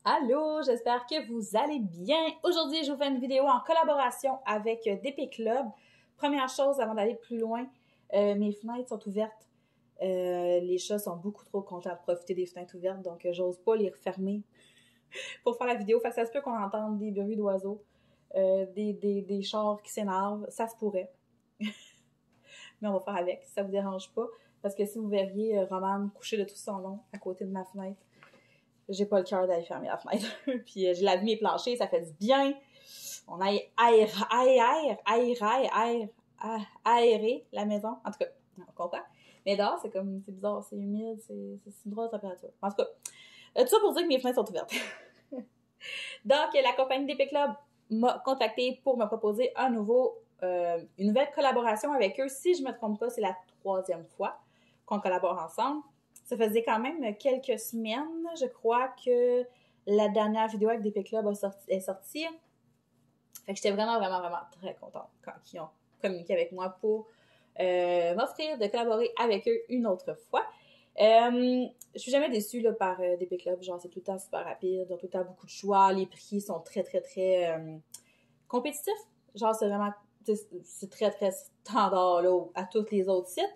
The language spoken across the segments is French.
Allô, j'espère que vous allez bien. Aujourd'hui, je vous fais une vidéo en collaboration avec DP Club. Première chose, avant d'aller plus loin, mes fenêtres sont ouvertes. Les chats sont beaucoup trop contents de profiter des fenêtres ouvertes, donc j'ose pas les refermer pour faire la vidéo. Fait que ça se peut qu'on entende des bruits d'oiseaux, des chars qui s'énervent. Ça se pourrait. Mais on va faire avec, si ça vous dérange pas. Parce que si vous verriez Roman coucher de tout son long à côté de ma fenêtre, j'ai pas le cœur d'aller fermer la fenêtre. Puis j'ai lavé mes planchers, ça fait du bien. On a aéré la maison. En tout cas, on comprend. Mais dehors, c'est comme, c'est bizarre, c'est humide, c'est une drôle de température. En tout cas, tout ça pour dire que mes fenêtres sont ouvertes. Donc, la compagnie DP Club m'a contacté pour me proposer une nouvelle collaboration avec eux. Si je me trompe pas, c'est la 3e fois qu'on collabore ensemble. Ça faisait quand même quelques semaines, je crois, que la dernière vidéo avec DP Club est sortie. Fait que j'étais vraiment très contente quand ils ont communiqué avec moi pour m'offrir de collaborer avec eux une autre fois. Je suis jamais déçue là, par DP Club. Genre, c'est tout le temps super rapide, ils ont tout le temps beaucoup de choix. Les prix sont très compétitifs. Genre, c'est très standard là, à tous les autres sites.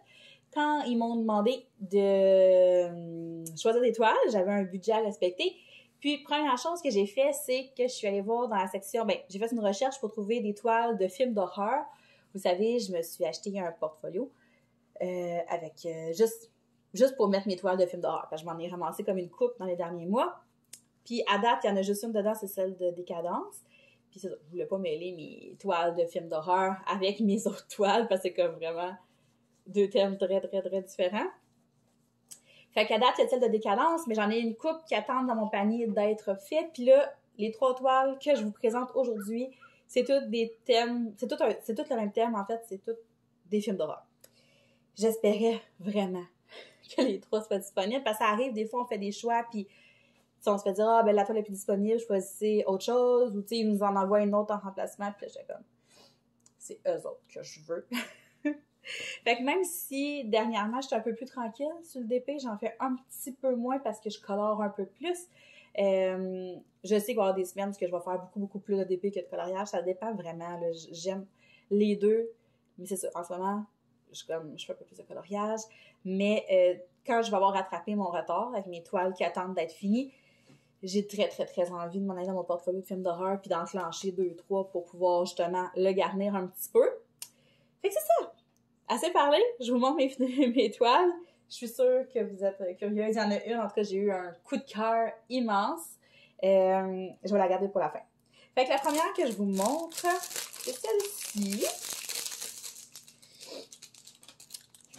Quand ils m'ont demandé de choisir des toiles, j'avais un budget à respecter. Puis, première chose que j'ai fait, c'est que je suis allée voir dans la section, j'ai fait une recherche pour trouver des toiles de films d'horreur. Vous savez, je me suis acheté un portfolio avec juste pour mettre mes toiles de films d'horreur. Je m'en ai ramassé comme une coupe dans les derniers mois. Puis, à date, il y en a juste une dedans, c'est celle de Décadence. Puis, je voulais pas mêler mes toiles de films d'horreur avec mes autres toiles parce que c'est comme vraiment deux thèmes très différents. Fait qu'à date, il y a celle de Décadence, mais j'en ai une couple qui attendent dans mon panier d'être fait. Puis là, les 3 toiles que je vous présente aujourd'hui, c'est toutes des thèmes, c'est tout le même thème, en fait, c'est toutes des films d'horreur. J'espérais vraiment que les 3 soient disponibles, parce que ça arrive, des fois, on fait des choix, puis on se fait dire, la toile est plus disponible, choisissez autre chose, ou ils nous en envoient une autre en remplacement, puis là, j'étais comme, c'est eux autres que je veux. Fait que même si dernièrement je suis un peu plus tranquille sur le DP, j'en fais un petit peu moins parce que je colore un peu plus. Je sais qu'il va y avoir des semaines où je vais faire beaucoup plus de DP que de coloriage. Ça dépend vraiment. J'aime les deux. Mais c'est ça. En ce moment, je fais un peu plus de coloriage. Mais quand je vais avoir rattrapé mon retard avec mes toiles qui attendent d'être finies, j'ai très envie de m'en aller dans mon portfolio de films d'horreur puis d'enclencher 2-3 pour pouvoir justement le garnir un petit peu. Fait que c'est ça. Assez parlé, je vous montre mes toiles. Je suis sûre que vous êtes curieux. Il y en a une, en tout cas, j'ai eu un coup de cœur immense. Je vais la garder pour la fin. Fait que la première que je vous montre, c'est celle-ci.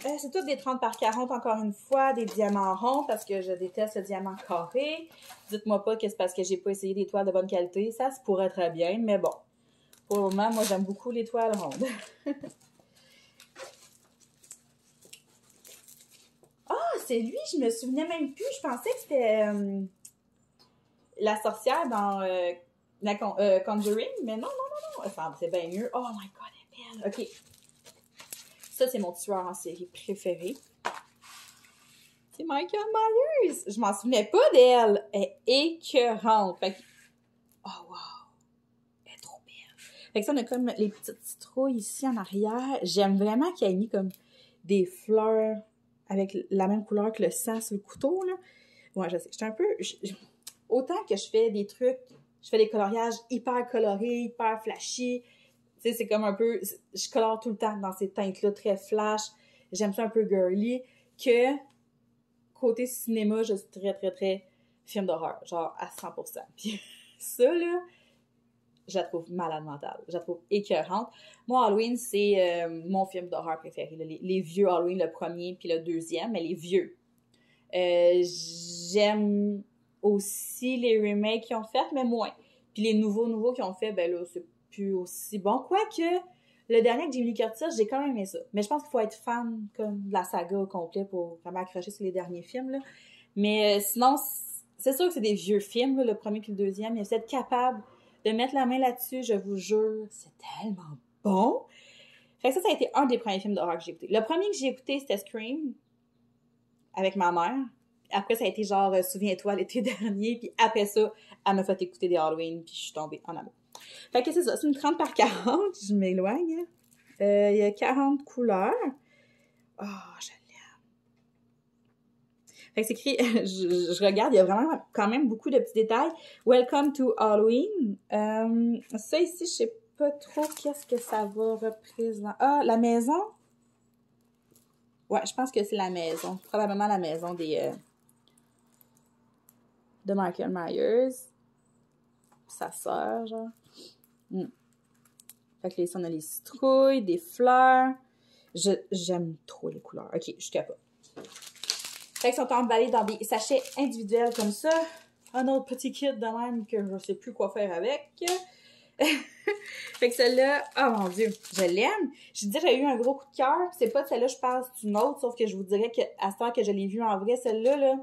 C'est toutes des 30 par 40, encore une fois, des diamants ronds, parce que je déteste le diamant carré. Dites-moi pas que c'est parce que j'ai pas essayé des toiles de bonne qualité. Ça se pourrait très bien, mais bon. Pour le moment, moi, j'aime beaucoup les toiles rondes. C'est lui, je me souvenais même plus. Je pensais que c'était la sorcière dans Conjuring, mais non. C'est bien mieux. Oh my god, elle est belle. OK. Ça, c'est mon tueur en série préféré. C'est Michael Myers. Je m'en souvenais pas d'elle. Elle est écœurante. Fait que... Oh wow. Elle est trop belle. Fait que ça, on a comme les petites citrouilles ici en arrière. J'aime vraiment qu'il ait mis comme des fleurs avec la même couleur que le sang sur le couteau, là. Ouais, je sais. J'étais un peu... Autant que je fais des trucs, je fais des coloriages hyper colorés, hyper flashy. Tu sais, c'est comme un peu... Je colore tout le temps dans ces teintes-là, très flash. J'aime ça un peu girly. Que, côté cinéma, je suis très film d'horreur. Genre, à 100%. Puis ça, là, je la trouve malade mentale. Je la trouve écœurante. Moi, Halloween, c'est mon film d'horreur préféré. Les vieux Halloween, le premier puis le deuxième, mais les vieux. J'aime aussi les remakes qu'ils ont fait, mais moins. Puis les nouveaux qu'ils ont fait, ben là, c'est plus aussi bon. Quoique, le dernier avec Jamie Lee Curtis, j'ai quand même aimé ça. Mais je pense qu'il faut être fan comme de la saga au complet pour vraiment accrocher sur les derniers films, là. Mais sinon, c'est sûr que c'est des vieux films, là, le premier puis le deuxième. Mais vous êtes capable de mettre la main là-dessus, je vous jure, c'est tellement bon. Fait que ça a été un des premiers films d'horreur que j'ai écouté. Le premier que j'ai écouté, c'était Scream, avec ma mère. après, ça a été genre, souviens-toi, l'été dernier. Puis après ça, elle m'a fait écouter des Halloween. Puis je suis tombée en amour. Fait que c'est ça, c'est une 30 par 40. Je m'éloigne. Il y a 40 couleurs. Oh, je l'aime. Fait que c'est écrit, je regarde, il y a vraiment quand même beaucoup de petits détails. Welcome to Halloween. Ça ici, je sais pas trop qu'est-ce que ça va représenter. Ah, la maison? Ouais, je pense que c'est la maison. Probablement la maison de Michael Myers. Sa sœur, genre. Fait que là, ici, on a les citrouilles, des fleurs. J'aime trop les couleurs. Ok, je capote. Fait qu'ils sont emballés dans des sachets individuels comme ça. Un autre petit kit de même que je sais plus quoi faire avec. Fait que celle-là, oh mon Dieu, je l'aime. Je dis j'ai eu un gros coup de cœur. C'est pas de celle-là, je pense, d'une autre, sauf que je vous dirais qu'à ce temps que je l'ai vue en vrai, celle-là, là,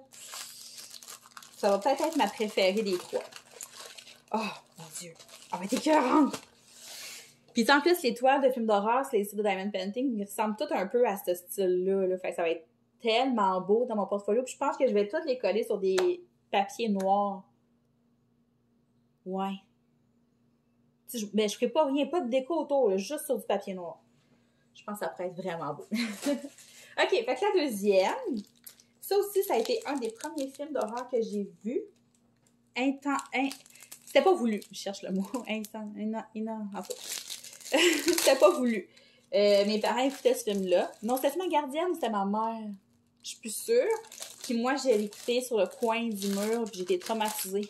ça va peut-être être ma préférée des trois. Oh mon Dieu, elle va être écœurante. Puis en plus, les toiles de films d'horreur, c'est les styles de Diamond Painting, ils ressemblent tous un peu à ce style-là. Là. Fait que ça va être tellement beau dans mon portfolio. Puis je pense que je vais toutes les coller sur des papiers noirs. Ouais. Mais je ferai pas rien, pas de déco autour, là, juste sur du papier noir. Je pense que ça pourrait être vraiment beau. OK, fait que la deuxième, ça aussi, ça a été un des premiers films d'horreur que j'ai vu. C'était pas voulu, je cherche le mot. C'était pas voulu. Mes parents écoutaient ce film-là. Non, c'était ma gardienne, c'était ma mère. Je suis plus sûre. Puis moi, j'ai écouté sur le coin du mur, puis j'étais traumatisée.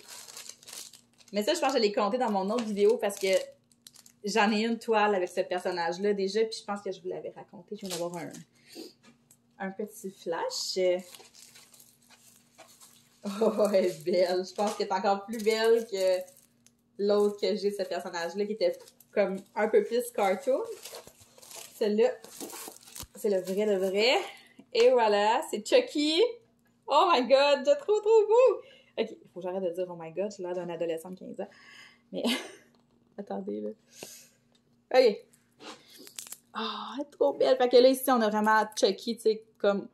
Mais ça, je pense que je l'ai compté dans mon autre vidéo parce que j'en ai une toile avec ce personnage-là déjà, puis je pense que je vous l'avais raconté. Je viens d'avoir un petit flash. Oh, elle est belle. Je pense qu'elle est encore plus belle que l'autre que j'ai de ce personnage-là, qui était comme un peu plus cartoon. Celle-là, c'est le vrai. Et voilà, c'est Chucky. Oh my god, j'ai trop beau! Ok, il faut que j'arrête de dire oh my god, j'ai l'air d'un adolescent de 15 ans. Mais, attendez, là. Ok. Ah, elle est trop belle. Fait que là, ici, on a vraiment Chucky, tu sais, comme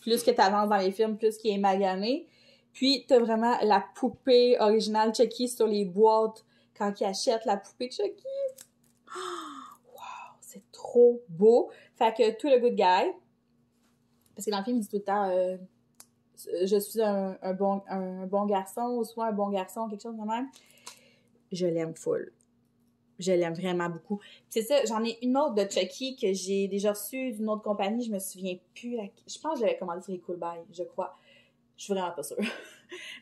plus que t'avances dans les films, plus qu'il est magané. Puis, t'as vraiment la poupée originale Chucky sur les boîtes quand il achète la poupée Chucky. Wow, c'est trop beau. Fait que tout le good guy, parce que dans le film, il dit tout le temps je suis un bon garçon, ou soit un bon garçon, quelque chose de même. Je l'aime full. Je l'aime vraiment beaucoup. C'est ça, j'en ai une autre de Chucky que j'ai déjà reçue d'une autre compagnie, je me souviens plus. Je pense que j'avais commandé sur les Cool Buy, je crois. Je suis vraiment pas sûre.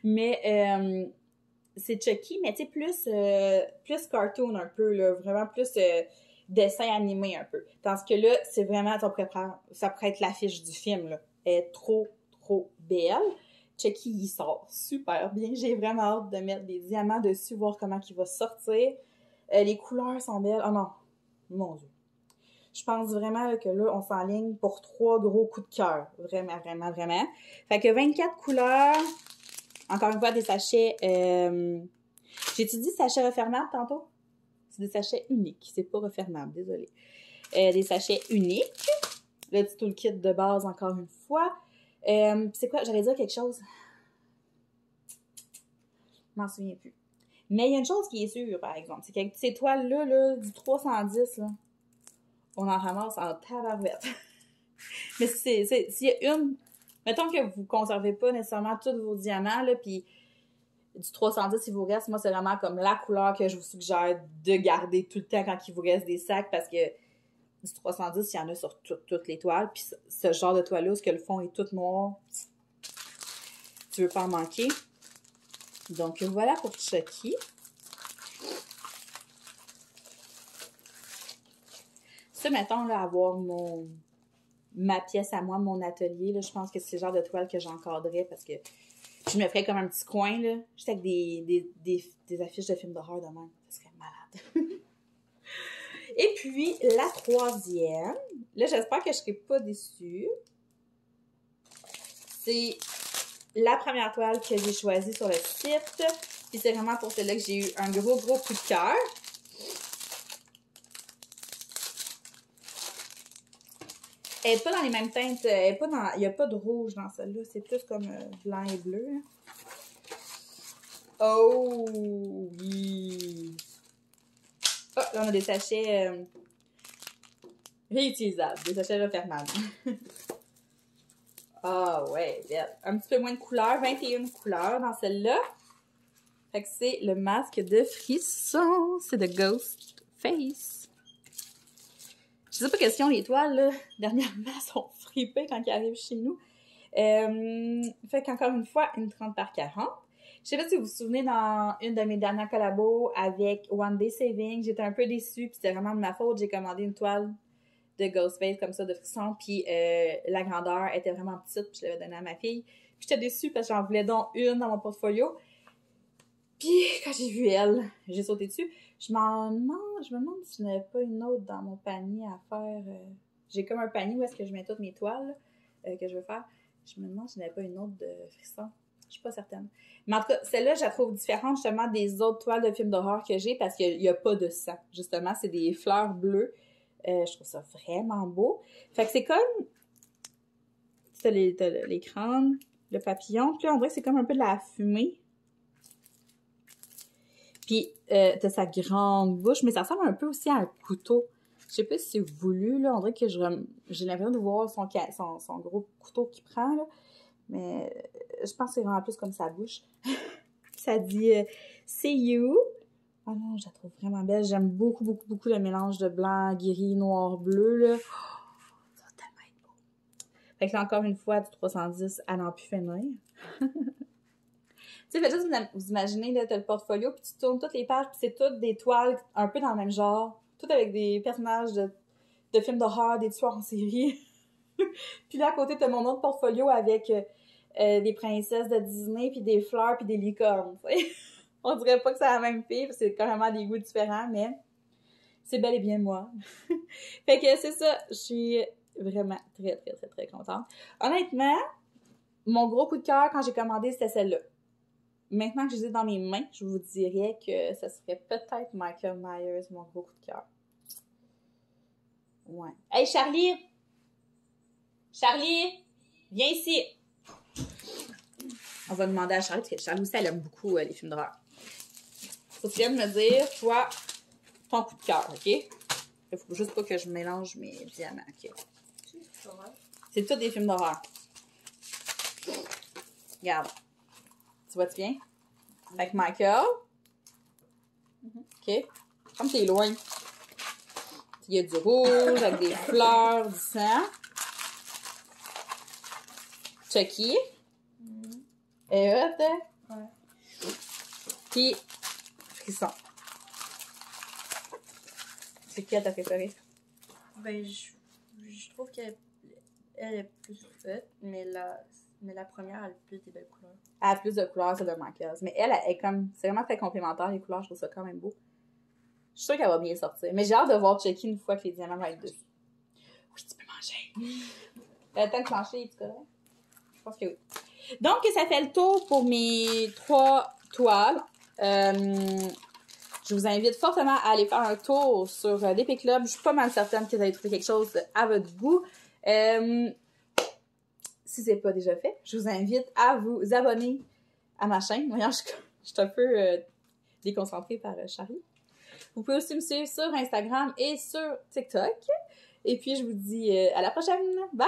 Mais c'est Chucky, mais tu sais, plus cartoon un peu, là, vraiment plus dessin animé un peu. Tandis que là, c'est vraiment, ça pourrait être l'affiche du film, là. Elle est trop belle. Chucky, il sort super bien. J'ai vraiment hâte de mettre des diamants dessus, voir comment il va sortir. Les couleurs sont belles. Oh non, mon Dieu. Je pense vraiment là, que là, on s'enligne pour 3 gros coups de cœur. Vraiment. Fait que 24 couleurs. Encore une fois, des sachets... J'ai-tu dit sachets refermables tantôt? C'est des sachets uniques. C'est pas refermable, désolée. Des sachets uniques. Le petit toolkit de base, encore une fois. C'est quoi? J'allais dire quelque chose. Je m'en souviens plus. Mais il y a une chose qui est sûre, par exemple. C'est qu'avec ces toiles-là, là, du 310, là, on en ramasse en tabarouette. Mais s'il y a une... Mettons que vous ne conservez pas nécessairement tous vos diamants, là, puis du 310, il vous reste, moi, c'est vraiment comme la couleur que je vous suggère de garder tout le temps quand il vous reste des sacs, parce que du 310, il y en a sur toutes les toiles, puis ce genre de toile-là, où le fond est tout noir, tu veux pas en manquer. Donc, voilà pour Chucky. Ça, mettons, là, avoir ma pièce à moi, mon atelier, là, je pense que c'est le genre de toile que j'encadrerais parce que je me ferais comme un petit coin, là, juste avec des affiches de films d'horreur de même. Ça serait malade. Et puis, la troisième, là, j'espère que je ne serai pas déçue. C'est la première toile que j'ai choisie sur le site. Puis c'est vraiment pour celle-là que j'ai eu un gros coup de cœur. Elle n'est pas dans les mêmes teintes. Elle est pas dans... Il n'y a pas de rouge dans celle-là. C'est plus comme blanc et bleu. Là. Oh oui! Oh, là, on a des sachets réutilisables. Des sachets refermables. Ah ouais, belle. Un petit peu moins de couleurs. 21 couleurs dans celle-là. Fait que c'est le masque de frisson. C'est de Ghost Face. Je sais pas question, les toiles, là, dernièrement, sont fripées quand ils arrivent chez nous. Fait qu'encore une fois, une 30 par 40. Je sais pas si vous vous souvenez, dans une de mes dernières collabos avec One Day Saving, j'étais un peu déçue, puis c'était vraiment de ma faute. J'ai commandé une toile de Ghostface comme ça, de frisson, puis la grandeur était vraiment petite, puis je l'avais donnée à ma fille. Puis j'étais déçue parce que j'en voulais donc une dans mon portfolio. Puis quand j'ai vu elle, j'ai sauté dessus. Je me demande si je n'avais pas une autre dans mon panier à faire. J'ai comme un panier où est-ce que je mets toutes mes toiles que je veux faire. Je me demande si je n'avais pas une autre de frisson. Je suis pas certaine. Mais en tout cas, celle-là, je la trouve différente justement des autres toiles de films d'horreur que j'ai parce qu'il n'y a pas de sang. Justement, c'est des fleurs bleues. Je trouve ça vraiment beau. Fait que c'est comme... T'as l'écran, le papillon. Puis là, on dirait que c'est comme un peu de la fumée. Puis, t'as sa grande bouche, mais ça ressemble un peu aussi à un couteau. Je sais pas si c'est voulu, là. On dirait que j'ai l'impression de voir son gros couteau qu'il prend, là. Mais je pense que c'est vraiment plus comme sa bouche. Ça dit « See you ». Oh non, je la trouve vraiment belle. J'aime beaucoup, beaucoup, beaucoup le mélange de blanc, gris, noir, bleu, là. Oh, ça va tellement être beau. Fait que là, encore une fois, du 310 à n'en plus finir. Tu sais, faites juste vous imaginez, là, t'as le portfolio, puis tu tournes toutes les pages, puis c'est toutes des toiles un peu dans le même genre. Toutes avec des personnages de films d'horreur, des tueurs en série. Puis là, à côté, t'as mon autre portfolio avec des princesses de Disney, puis des fleurs, puis des licornes, t'sais. On dirait pas que c'est la même fille, parce que c'est carrément des goûts différents, mais c'est bel et bien moi. Fait que c'est ça, je suis vraiment très, très, très, très contente. Honnêtement, mon gros coup de cœur quand j'ai commandé, c'était celle-là. Maintenant que je les ai dans mes mains, je vous dirais que ça serait peut-être Michael Myers, mon gros coup de cœur. Ouais. Hey, Charlie! Charlie! Viens ici! On va demander à Charlie, parce que Charlie aussi, elle aime beaucoup les films d'horreur. Faut que tu viennes me dire, toi, ton coup de cœur, OK? Il faut juste pas que je mélange mes diamants, OK? C'est tout des films d'horreur. Regarde. Tu vois-tu bien? Avec Michael. OK? Comme t'es loin. Il y a du rouge avec des fleurs, du sang. Chucky. Et hop, ouais. Puis, frisson. C'est qui ta préférée? Ben, je trouve qu'elle est plus faite, mais la première, elle a plus des belles couleurs. Elle a plus de couleurs, c'est de Michael. Mais elle est comme... C'est vraiment très complémentaire, les couleurs. Je trouve ça quand même beau. Je suis sûre qu'elle va bien sortir. Mais j'ai hâte de voir Chucky une fois que les diamants vont être dessus. Oui, tu peux manger. T'as le temps de plancher, tu connais? Je pense que oui. Donc, ça fait le tour pour mes 3 toiles. Je vous invite fortement à aller faire un tour sur DP Club. Je suis pas mal certaine que vous allez trouver quelque chose à votre goût. Si c'est pas déjà fait, je vous invite à vous abonner à ma chaîne. Voyons, je suis un peu déconcentrée par Charlie. Vous pouvez aussi me suivre sur Instagram et sur TikTok. Et puis, je vous dis à la prochaine. Bye!